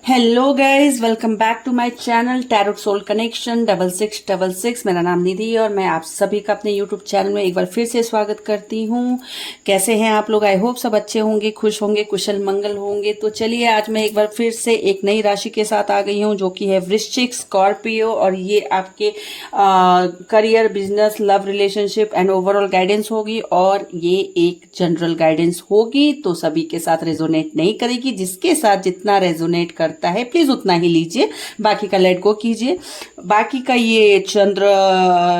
Hello guys, welcome back to my channel tarot soul connection 6666। मेरा नाम निधि है और मैं आप सभी का अपने यूट्यूब चैनल में एक बार फिर से स्वागत करती हूँ। कैसे हैं आप लोग? आई होप सब अच्छे होंगे, खुश होंगे, कुशल मंगल होंगे। तो चलिए, आज मैं एक बार फिर से एक नई राशि के साथ आ गई हूँ जो कि है वृश्चिक, स्कॉर्पियो। और ये आपके career, business, love, relationship and overall guidance होगी। और ये एक जनरल गाइडेंस होगी, तो सभी के साथ रेजोनेट नहीं करेगी। जिसके साथ जितना रेजोनेट करता है प्लीज उतना ही लीजिए, बाकी का लेट गो कीजिए। बाकी का ये चंद्र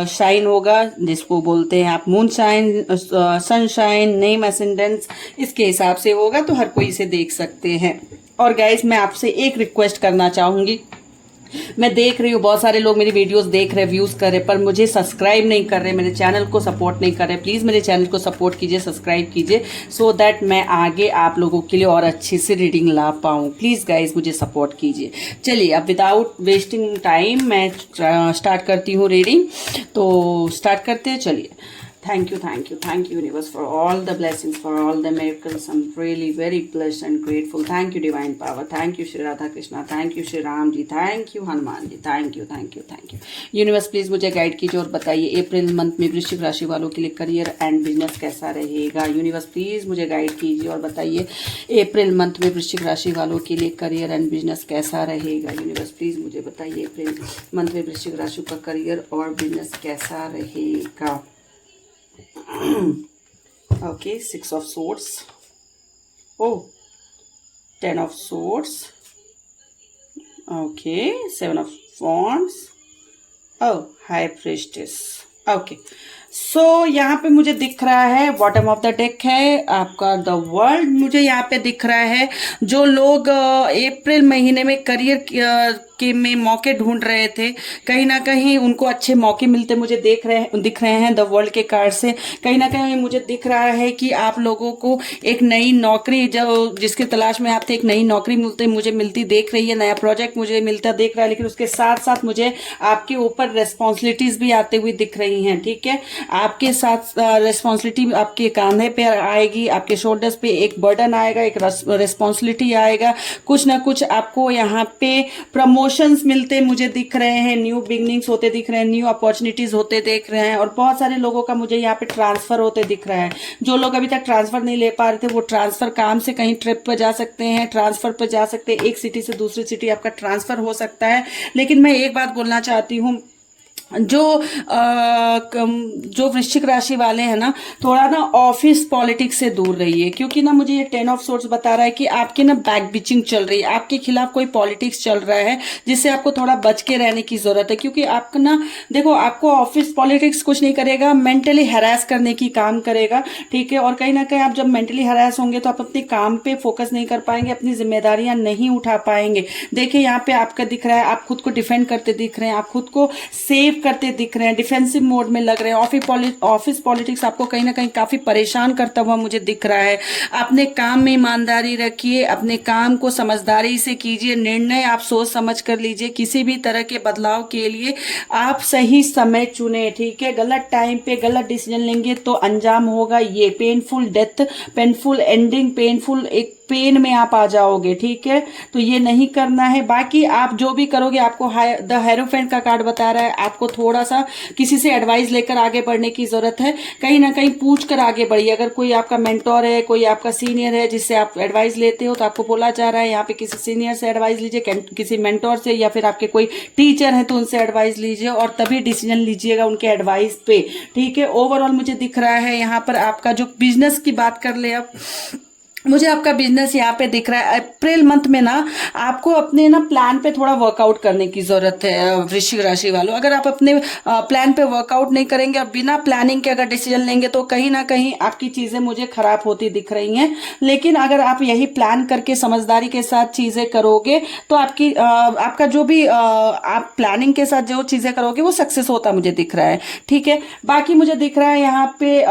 शाइन होगा, जिसको बोलते हैं आप moon shine, sunshine, name ascendants, इसके हिसाब से होगा, तो हर कोई इसे देख सकते हैं। और गाइस, मैं आपसे एक रिक्वेस्ट करना चाहूंगी। मैं देख रही हूँ बहुत सारे लोग मेरी वीडियोस देख रहे, व्यूज कर रहे, पर मुझे सब्सक्राइब नहीं कर रहे, मेरे चैनल को सपोर्ट नहीं कर रहे। प्लीज मेरे चैनल को सपोर्ट कीजिए, सब्सक्राइब कीजिए, सो दैट मैं आगे आप लोगों के लिए और अच्छी से रीडिंग ला पाऊँ। प्लीज गाइज मुझे सपोर्ट कीजिए। चलिए, अब विदाउट वेस्टिंग टाइम मैं स्टार्ट करती हूँ रीडिंग। तो स्टार्ट करते हैं, चलिए। Thank you, universe, for all the blessings, for all the miracles. I'm really very blessed and grateful. Thank you, divine power. Thank you, Shri Radha Krishna. Thank you, Shri Ram ji. Thank you, Hanuman ji. Thank you. Universe please मुझे guide कीजिए और बताइए April month में वृश्चिक राशि वालों के लिए करियर एंड बिजनेस कैसा रहेगा। यूनिवर्स प्लीज मुझे गाइड कीजिए और बताइए अप्रैल मंथ में वृश्चिक राशि वालों के लिए करियर एंड बिजनेस कैसा रहेगा। यूनिवर्स प्लीज मुझे बताइए अप्रैल मंथ में वृश्चिक राशि का करियर और बिजनेस कैसा रहेगा। Okay, 6 of swords. Oh, 10 of swords. Okay, 7 of wands. Oh, high priestess. Okay. सो यहाँ पे मुझे दिख रहा है बॉटम ऑफ द डेक है आपका द वर्ल्ड। मुझे यहाँ पे दिख रहा है जो लोग अप्रैल महीने में करियर के में मौके ढूंढ रहे थे, कहीं ना कहीं उनको अच्छे मौके मिलते मुझे दिख रहे हैं द वर्ल्ड के कार्ड से। कहीं ना कहीं मुझे दिख रहा है कि आप लोगों को एक नई नौकरी, जो जिसकी तलाश में आप थे, एक नई नौकरी मुझे मिलती देख रही है, नया प्रोजेक्ट मुझे मिलता देख रहा है। लेकिन उसके साथ साथ मुझे आपके ऊपर रेस्पॉन्सिबिलिटीज भी आते हुए दिख रही हैं। ठीक है, आपके साथ रिस्पॉन्सिबिलिटी आपके कांधे पे आएगी, आपके शोल्डर्स पे एक बर्डन आएगा, एक रिस्पॉन्सिबिलिटी आएगा। कुछ ना कुछ आपको यहाँ पे प्रमोशंस मिलते मुझे दिख रहे हैं, न्यू बिगनिंग्स होते दिख रहे हैं, न्यू अपॉर्चुनिटीज होते दिख रहे हैं। और बहुत सारे लोगों का मुझे यहाँ पे ट्रांसफर होते दिख रहा है। जो लोग अभी तक ट्रांसफर नहीं ले पा रहे थे, वो ट्रांसफर, काम से कहीं ट्रिप पर जा सकते हैं, ट्रांसफर पर जा सकते हैं, एक सिटी से दूसरी सिटी आपका ट्रांसफर हो सकता है। लेकिन मैं एक बात बोलना चाहती हूँ, जो वृश्चिक राशि वाले हैं ना, थोड़ा ना ऑफिस पॉलिटिक्स से दूर रहिए। क्योंकि ना मुझे ये 10 ऑफ सोर्स बता रहा है कि आपकी ना बैक बिचिंग चल रही है, आपके खिलाफ कोई पॉलिटिक्स चल रहा है, जिससे आपको थोड़ा बच के रहने की जरूरत है। क्योंकि आपका ना, देखो, आपको ऑफिस पॉलिटिक्स कुछ नहीं करेगा, मेंटली हैरास करने की काम करेगा। ठीक है, और कहीं ना कहीं आप जब मेंटली हैरास होंगे तो आप अपने काम पे फोकस नहीं कर पाएंगे, अपनी जिम्मेदारियां नहीं उठा पाएंगे। देखिए, यहाँ पे आपका दिख रहा है, आप खुद को डिफेंड करते दिख रहे हैं, आप खुद को सेव करते दिख रहे हैं, डिफेंसिव मोड में लग रहे हैं। ऑफिस पॉलिटिक्स आपको कहीं ना कहीं काफी परेशान करता हुआ मुझे दिख रहा है। अपने काम में ईमानदारी रखिए, अपने काम को समझदारी से कीजिए, निर्णय आप सोच समझ कर लीजिए। किसी भी तरह के बदलाव के लिए आप सही समय चुने। ठीक है, गलत टाइम पे गलत डिसीजन लेंगे तो अंजाम होगा ये painful death, painful ending, painful एक पेन में आप आ जाओगे। ठीक है, तो ये नहीं करना है। बाकी आप जो भी करोगे, आपको द हेरोफेंट का कार्ड बता रहा है, आपको थोड़ा सा किसी से एडवाइस लेकर आगे बढ़ने की जरूरत है। कहीं ना कहीं पूछ कर आगे बढ़िए। अगर कोई आपका मेंटोर है, कोई आपका सीनियर है जिससे आप एडवाइस लेते हो, तो आपको बोला जा रहा है यहाँ पे किसी सीनियर से एडवाइस लीजिए, किसी मेंटोर से, या फिर आपके कोई टीचर है तो उनसे एडवाइस लीजिए और तभी डिसीजन लीजिएगा उनके एडवाइस पे। ठीक है, ओवरऑल मुझे दिख रहा है यहाँ पर आपका जो बिजनेस की बात कर ले, अब मुझे आपका बिजनेस यहाँ पे दिख रहा है। अप्रैल मंथ में ना आपको अपने ना प्लान पे थोड़ा वर्कआउट करने की जरूरत है वृश्चिक राशि वालों। अगर आप अपने प्लान पे वर्कआउट नहीं करेंगे और बिना प्लानिंग के अगर डिसीजन लेंगे तो कहीं ना कहीं आपकी चीजें मुझे खराब होती दिख रही हैं। लेकिन अगर आप यही प्लान करके समझदारी के साथ चीजें करोगे तो आपका जो भी आप प्लानिंग के साथ जो चीजें करोगे वो सक्सेस होता मुझे दिख रहा है। ठीक है, बाकी मुझे दिख रहा है यहाँ पे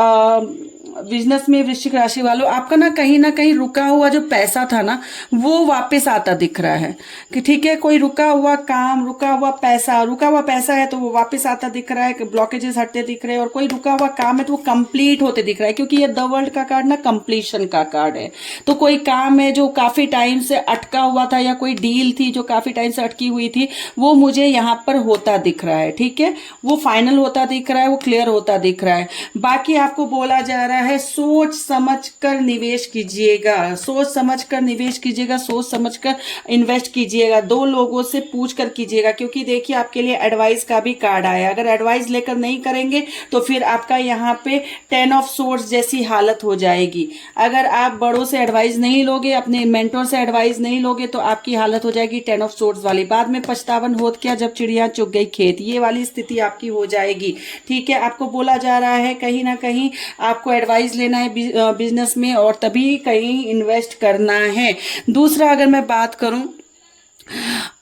बिजनेस में वृश्चिक राशि वालों, आपका ना कहीं रुका हुआ जो पैसा था ना, वो वापस आता दिख रहा है कि ठीक है, कोई रुका हुआ काम, रुका हुआ पैसा है तो वो वापस आता दिख रहा है, ब्लॉकेजेस हटते दिख रहे हैं, और कोई रुका हुआ काम है तो वो कंप्लीट होते दिख रहा है, क्योंकि ये द वर्ल्ड का कार्ड ना कंप्लीशन का कार्ड है। तो कोई काम है जो काफी टाइम से अटका हुआ था, या कोई डील थी जो काफी टाइम से अटकी हुई थी, वो मुझे यहाँ पर होता दिख रहा है। ठीक है, वो फाइनल होता दिख रहा है, वो क्लियर होता दिख रहा है। बाकी आपको बोला जा रहा है सोच समझ कर निवेश कीजिएगा, सोच समझ कर निवेश कीजिएगा, सोच समझ कर इन्वेस्ट कीजिएगा, 2 लोगों से पूछ कर कीजिएगा, क्योंकि देखिए आपके लिए एडवाइस का भी कार्ड आया। अगर एडवाइस लेकर नहीं करेंगे तो फिर आपका यहाँ पे 10 ऑफ सोर्स जैसी हालत हो जाएगी। अगर आप बड़ों से एडवाइस नहीं लोगे, अपने मेंटोर से एडवाइस नहीं लोगे, तो आपकी हालत हो जाएगी 10 ऑफ सोर्स वाली। बाद में पछतावन होत क्या जब चिड़िया चुग गई खेत, ये वाली स्थिति आपकी हो जाएगी। ठीक है, आपको बोला जा रहा है कहीं ना कहीं आपको एडवाइस लेना है बिजनेस में, और तभी कहीं इन्वेस्ट करना है। दूसरा, अगर मैं बात करूं,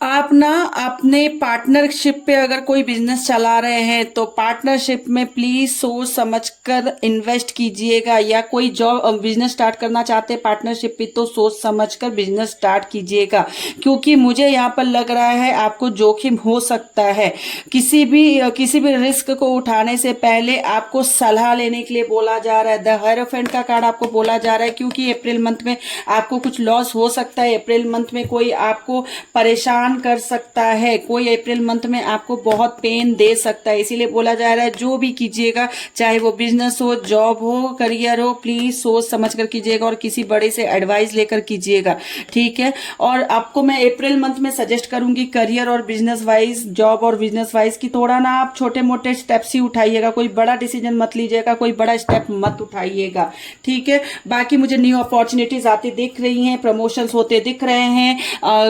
आप ना अपने पार्टनरशिप पे अगर कोई बिजनेस चला रहे हैं तो पार्टनरशिप में प्लीज सोच समझकर इन्वेस्ट कीजिएगा, या कोई जॉब बिजनेस स्टार्ट करना चाहते हैं पार्टनरशिप पे तो सोच समझकर बिजनेस स्टार्ट कीजिएगा, क्योंकि मुझे यहाँ पर लग रहा है आपको जोखिम हो सकता है। किसी भी रिस्क को उठाने से पहले आपको सलाह लेने के लिए बोला जा रहा है। द हायरोफेंट का कार्ड आपको बोला जा रहा है, क्योंकि अप्रैल मंथ में आपको कुछ लॉस हो सकता है। अप्रैल मंथ में कोई आपको परेशान कर सकता है, कोई अप्रैल मंथ में आपको बहुत पेन दे सकता है, इसीलिए बोला जा रहा है जो भी कीजिएगा, चाहे वो बिजनेस हो, जॉब हो, करियर हो, प्लीज सोच समझ कर कीजिएगा और किसी बड़े से एडवाइस लेकर कीजिएगा। ठीक है, और आपको मैं अप्रैल मंथ में सजेस्ट करूंगी करियर और बिजनेस वाइज, जॉब और बिजनेस वाइज की थोड़ा ना आप छोटे मोटे स्टेप्स ही उठाइएगा, कोई बड़ा डिसीजन मत लीजिएगा, कोई बड़ा स्टेप मत उठाइएगा। ठीक है, बाकी मुझे न्यू अपॉर्चुनिटीज आती दिख रही हैं, प्रमोशंस होते दिख रहे हैं,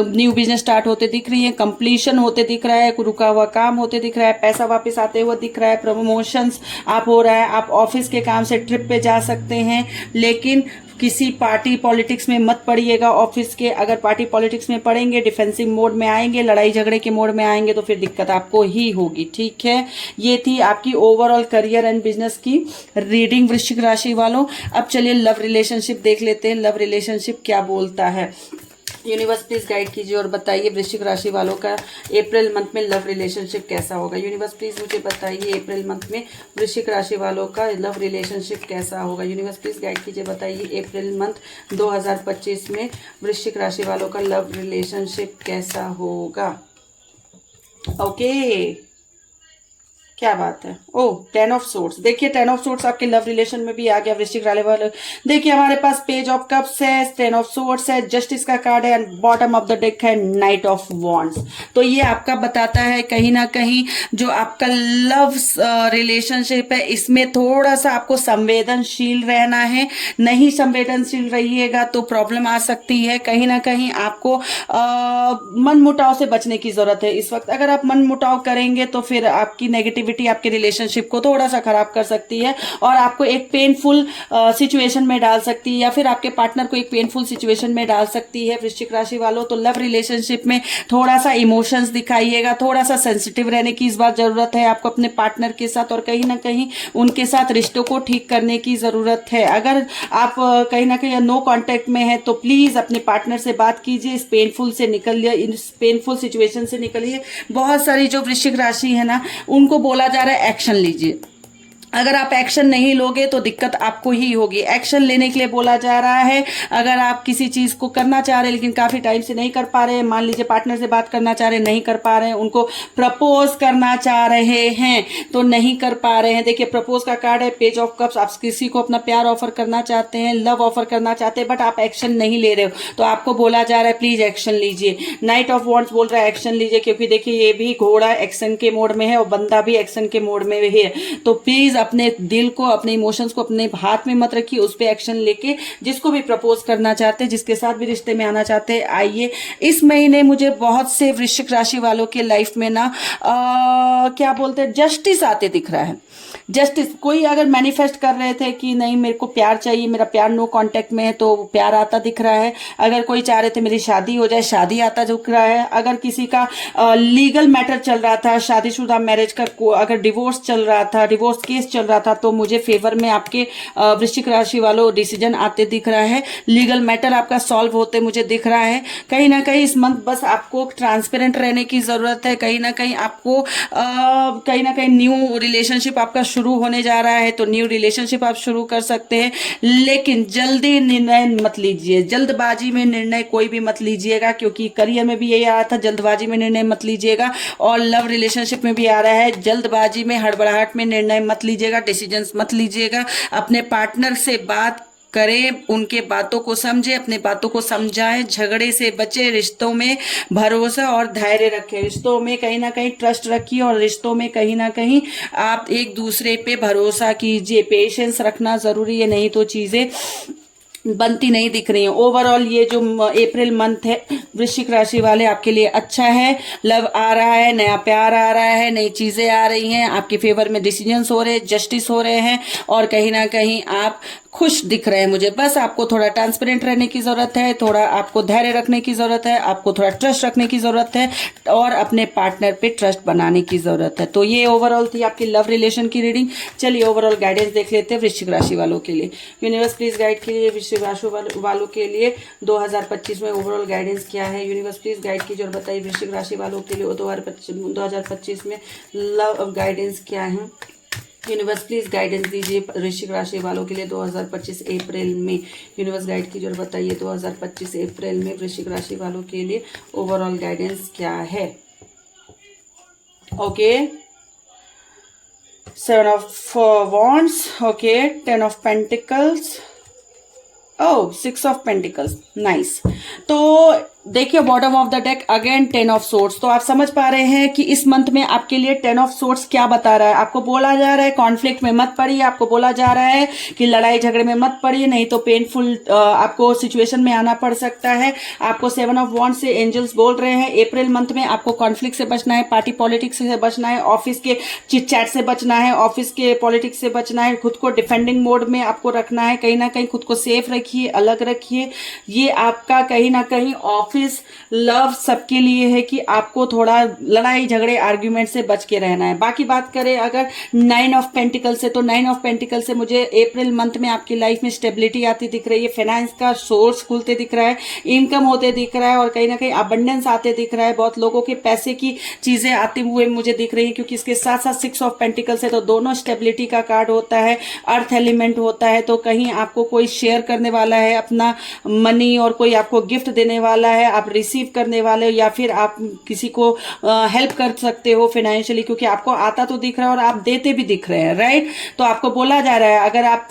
न्यू बिजनेस स्टार्ट होते दिख रही है, कंप्लीशन होते दिख रहा है, रुका हुआ काम होते दिख रहा है, पैसा वापस आते हुए दिख रहा है, प्रमोशंस आप हो रहा है, आप ऑफिस के काम से ट्रिप पे जा सकते हैं, लेकिन किसी पार्टी पॉलिटिक्स में मत पड़िएगा ऑफिस के। अगर पार्टी पॉलिटिक्स में पड़ेंगे, डिफेंसिव मोड में आएंगे, लड़ाई झगड़े के मोड में आएंगे, तो फिर दिक्कत आपको ही होगी। ठीक है, ये थी आपकी ओवरऑल करियर एंड बिजनेस की रीडिंग वृश्चिक राशि वालों। अब चलिए लव रिलेशनशिप देख लेते हैं, लव रिलेशनशिप क्या बोलता है। यूनिवर्स प्लीज गाइड कीजिए और बताइए वृश्चिक राशि वालों का अप्रैल मंथ में लव रिलेशनशिप कैसा होगा। यूनिवर्स प्लीज मुझे बताइए अप्रैल मंथ में वृश्चिक राशि वालों का लव रिलेशनशिप कैसा होगा। यूनिवर्स प्लीज गाइड कीजिए, बताइए अप्रैल मंथ 2025 में वृश्चिक राशि वालों का लव रिलेशनशिप कैसा होगा। ओके, क्या बात है। ओह, 10 ऑफ सोर्ट्स, देखिए 10 ऑफ सोर्ट्स आपके लव रिलेशन में भी आ गया वृश्चिक राशि वाले। देखिए हमारे पास पेज ऑफ कप्स है, 10 ऑफ सोर्ट्स है, जस्टिस का कार्ड है, and bottom of the deck है नाइट ऑफ वॉन्ड्स। तो ये आपका बताता है कहीं ना कहीं जो आपका लव रिलेशनशिप है, इसमें थोड़ा सा आपको संवेदनशील रहना है। नहीं संवेदनशील रहिएगा तो प्रॉब्लम आ सकती है। कहीं ना कहीं आपको मन मुटाव से बचने की जरूरत है इस वक्त। अगर आप मन मुटाव करेंगे तो फिर आपकी नेगेटिविटी आपके रिलेशनशिप को थोड़ा सा खराब कर सकती है, और आपको एक पेनफुल सिचुएशन में डाल सकती है, या फिर आपके पार्टनर को एक पेनफुल सिचुएशन में डाल सकती है वृश्चिक राशि वालों। तो लव रिलेशनशिप में थोड़ा सा इमोशंस दिखाइएगा, थोड़ा सा सेंसिटिव रहने की इस बार जरूरत है आपको अपने पार्टनर के साथ, और कहीं ना कहीं उनके साथ रिश्तों को ठीक करने की जरूरत है। अगर आप कहीं ना कहीं नो कांटेक्ट में है तो प्लीज अपने पार्टनर से बात कीजिए, इस पेनफुल से निकलिए, इस पेनफुल सिचुएशन से निकलिए। बहुत सारी जो वृश्चिक राशि है ना, उनको बोला जा रहा है एक्शन लीजिए। अगर आप एक्शन नहीं लोगे तो दिक्कत आपको ही होगी। एक्शन लेने के लिए बोला जा रहा है। अगर आप किसी चीज को करना चाह रहे हैं लेकिन काफी टाइम से नहीं कर पा रहे हैं, मान लीजिए पार्टनर से बात करना चाह रहे हैं, नहीं कर पा रहे हैं, उनको प्रपोज करना चाह रहे हैं तो नहीं कर पा रहे हैं। देखिए प्रपोज का कार्ड है, पेज ऑफ कप्स। आप किसी को अपना प्यार ऑफर करना चाहते हैं, लव ऑफर करना चाहते हैं, बट आप एक्शन नहीं ले रहे हो, तो आपको बोला जा रहा है प्लीज एक्शन लीजिए। नाइट ऑफ वॉन्ड्स बोल रहा है एक्शन लीजिए, क्योंकि देखिए ये भी घोड़ा एक्शन के मोड में है और बंदा भी एक्शन के मोड में है। तो प्लीज अपने दिल को, अपने इमोशंस को अपने हाथ में मत रखिए, उस पे एक्शन लेके जिसको भी प्रपोज करना चाहते हैं, जिसके साथ भी रिश्ते में आना चाहते हैं, आइए। इस महीने मुझे बहुत से वृश्चिक राशि वालों के लाइफ में ना क्या बोलते हैं, जस्टिस आते दिख रहा है। जस्टिस, कोई अगर मैनिफेस्ट कर रहे थे कि नहीं मेरे को प्यार चाहिए, मेरा प्यार नो कांटेक्ट में है, तो प्यार आता दिख रहा है। अगर कोई चाह रहे थे मेरी शादी हो जाए, शादी आता दिख रहा है। अगर किसी का लीगल मैटर चल रहा था, शादीशुदा मैरिज का, अगर डिवोर्स चल रहा था, डिवोर्स केस चल रहा था तो मुझे फेवर में आपके वृश्चिक राशि वालों डिसीजन आते दिख रहा है। लीगल मैटर आपका सॉल्व होते मुझे दिख रहा है। कहीं ना कहीं इस मंथ बस आपको ट्रांसपेरेंट रहने की जरूरत है। कहीं ना कहीं आपको कहीं ना कहीं न्यू रिलेशनशिप आपका शुरू होने जा रहा है तो न्यू रिलेशनशिप आप शुरू कर सकते हैं, लेकिन जल्दी निर्णय मत लीजिए। जल्दबाजी में निर्णय कोई भी मत लीजिएगा, क्योंकि करियर में भी यही आया था, जल्दबाजी में निर्णय मत लीजिएगा। और लव रिलेशनशिप में भी आ रहा है, जल्दबाजी में हड़बड़ाहट में निर्णय मत लीजिएगा, डिसीजंस मत लीजिएगा। अपने पार्टनर से बात करें, उनके बातों को समझे, अपने बातों को समझाएं, झगड़े से बचे, रिश्तों में भरोसा और धैर्य रखें, रिश्तों में कहीं ना कहीं ट्रस्ट रखिए और रिश्तों में कहीं ना कहीं आप एक दूसरे पे भरोसा कीजिए। पेशेंस रखना जरूरी है, नहीं तो चीजें बनती नहीं दिख रही है। ओवरऑल ये जो अप्रैल मंथ है वृश्चिक राशि वाले आपके लिए अच्छा है। लव आ रहा है, नया प्यार आ रहा है, नई चीजें आ रही हैं, आपके फेवर में डिसीजंस हो रहे हैं, जस्टिस हो रहे हैं और कहीं ना कहीं आप खुश दिख रहे हैं मुझे। बस आपको थोड़ा ट्रांसपेरेंट रहने की जरूरत है, थोड़ा आपको धैर्य रखने की जरूरत है, आपको थोड़ा ट्रस्ट रखने की जरूरत है और अपने पार्टनर पे ट्रस्ट बनाने की जरूरत है। तो ये ओवरऑल थी आपकी लव रिलेशन की रीडिंग। चलिए ओवरऑल गाइडेंस देख लेते हैं वृश्चिक राशि वालों के लिए। यूनिवर्स प्लीज गाइड कीजिए वृश्चिक राशि वालों के लिए 2025 में ओवरऑल गाइडेंस क्या है। यूनिवर्स प्लीज गाइड कीजिए और बताइए वृश्चिक राशि वालों के लिए 2025 में लव गाइडेंस क्या है। यूनिवर्स प्लीज गाइडेंस दीजिए वृश्चिक राशि वालों के लिए 2025 अप्रैल में। यूनिवर्स गाइड कीजिए और बताइए 2025 अप्रैल में वृश्चिक राशि वालों के लिए ओवरऑल गाइडेंस क्या है। Okay, 7 of wands, okay, 10 of pentacles, oh 6 of pentacles, nice. तो देखिए bottom of the deck again 10 of swords. तो आप समझ पा रहे हैं कि इस मंथ में आपके लिए 10 ऑफ सोर्ड्स क्या बता रहा है। आपको बोला जा रहा है कॉन्फ्लिक्ट में मत पड़िए, आपको बोला जा रहा है कि लड़ाई झगड़े में मत पड़िए, नहीं तो पेनफुल आपको सिचुएशन में आना पड़ सकता है। आपको 7 ऑफ वॉन्ड्स से एंजल्स बोल रहे हैं अप्रैल मंथ में आपको कॉन्फ्लिक्ट से बचना है, पार्टी पॉलिटिक्स से बचना है, ऑफिस के चिट चैट से बचना है, ऑफिस के पॉलिटिक्स से बचना है, खुद को डिफेंडिंग मोड में आपको रखना है। कहीं ना कहीं खुद को सेफ रखिए, अलग रखिए। ये आपका कहीं ना कहीं ऑफिस लव सबके लिए है कि आपको थोड़ा लड़ाई झगड़े आर्ग्यूमेंट से बच के रहना है। बाकी बात करें अगर 9 ऑफ पेंटिकल से, तो 9 ऑफ पेंटिकल से मुझे अप्रैल मंथ में आपकी लाइफ में स्टेबिलिटी आती दिख रही है, फाइनेंस का सोर्स खुलते दिख रहा है, इनकम होते दिख रहा है और कहीं ना कहीं अबंडेंस आते दिख रहा है। बहुत लोगों के पैसे की चीजें आते हुए मुझे दिख रही है, क्योंकि इसके साथ साथ 6 ऑफ पेंटिकल से तो दोनों स्टेबिलिटी का कार्ड होता है, अर्थ एलिमेंट होता है। तो कहीं आपको कोई शेयर करने वाला है अपना मनी और कोई आपको गिफ्ट देने वाला है, आप रिसीव करने वाले हो या फिर आप किसी को हेल्प कर सकते हो फाइनेंशियली, क्योंकि आपको आता तो दिख रहा है और आप देते भी दिख रहे हैं, राइट। तो आपको बोला जा रहा है अगर आप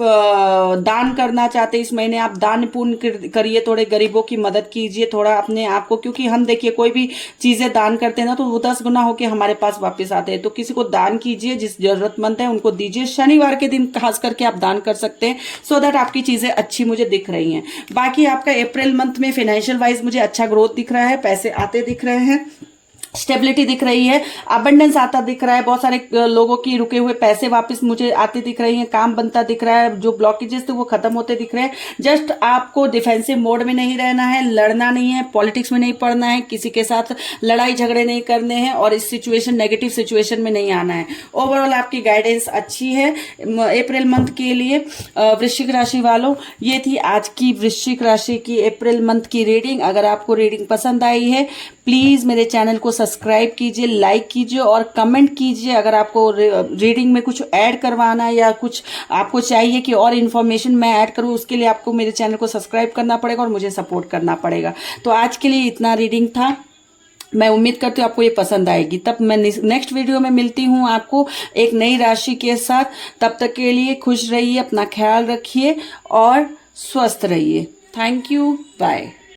दान करना चाहते इस महीने, आप दान पुण्य करिए, थोड़े गरीबों की मदद कीजिए, थोड़ा अपने आप को, क्योंकि हम देखिए कोई भी चीजें दान करते हैं ना तो वो 10 गुना होके हमारे पास वापस आते हैं। तो किसी को दान कीजिए, जिस जरूरतमंद है उनको दीजिए। शनिवार के दिन खास करके आप दान कर सकते हैं, सो दैट आपकी चीजें अच्छी मुझे दिख रही हैं। बाकी आपका अप्रैल मंथ में फाइनेंशियल वाइज मुझे अच्छा ग्रोथ दिख रहा है, पैसे आते दिख रहे हैं, स्टेबिलिटी दिख रही है, अबंडेंस आता दिख रहा है, बहुत सारे लोगों की रुके हुए पैसे वापस मुझे आते दिख रही हैं, काम बनता दिख रहा है, जो ब्लॉकेजेस थे वो खत्म होते दिख रहे हैं। जस्ट आपको डिफेंसिव मोड में नहीं रहना है, लड़ना नहीं है, पॉलिटिक्स में नहीं पड़ना है, किसी के साथ लड़ाई झगड़े नहीं करने हैं और इस सिचुएशन नेगेटिव सिचुएशन में नहीं आना है। ओवरऑल आपकी गाइडेंस अच्छी है अप्रैल मंथ के लिए वृश्चिक राशि वालों। ये थी आज की वृश्चिक राशि की अप्रैल मंथ की रीडिंग। अगर आपको रीडिंग पसंद आई है प्लीज मेरे चैनल को सब्सक्राइब कीजिए, लाइक कीजिए और कमेंट कीजिए। अगर आपको रीडिंग में कुछ ऐड करवाना है या कुछ आपको चाहिए कि और इन्फॉर्मेशन मैं ऐड करूं, उसके लिए आपको मेरे चैनल को सब्सक्राइब करना पड़ेगा और मुझे सपोर्ट करना पड़ेगा। तो आज के लिए इतना रीडिंग था, मैं उम्मीद करती हूँ आपको ये पसंद आएगी। तब मैं नेक्स्ट वीडियो में मिलती हूँ आपको एक नई राशि के साथ। तब तक के लिए खुश रहिए, अपना ख्याल रखिए और स्वस्थ रहिए। Thank you, bye.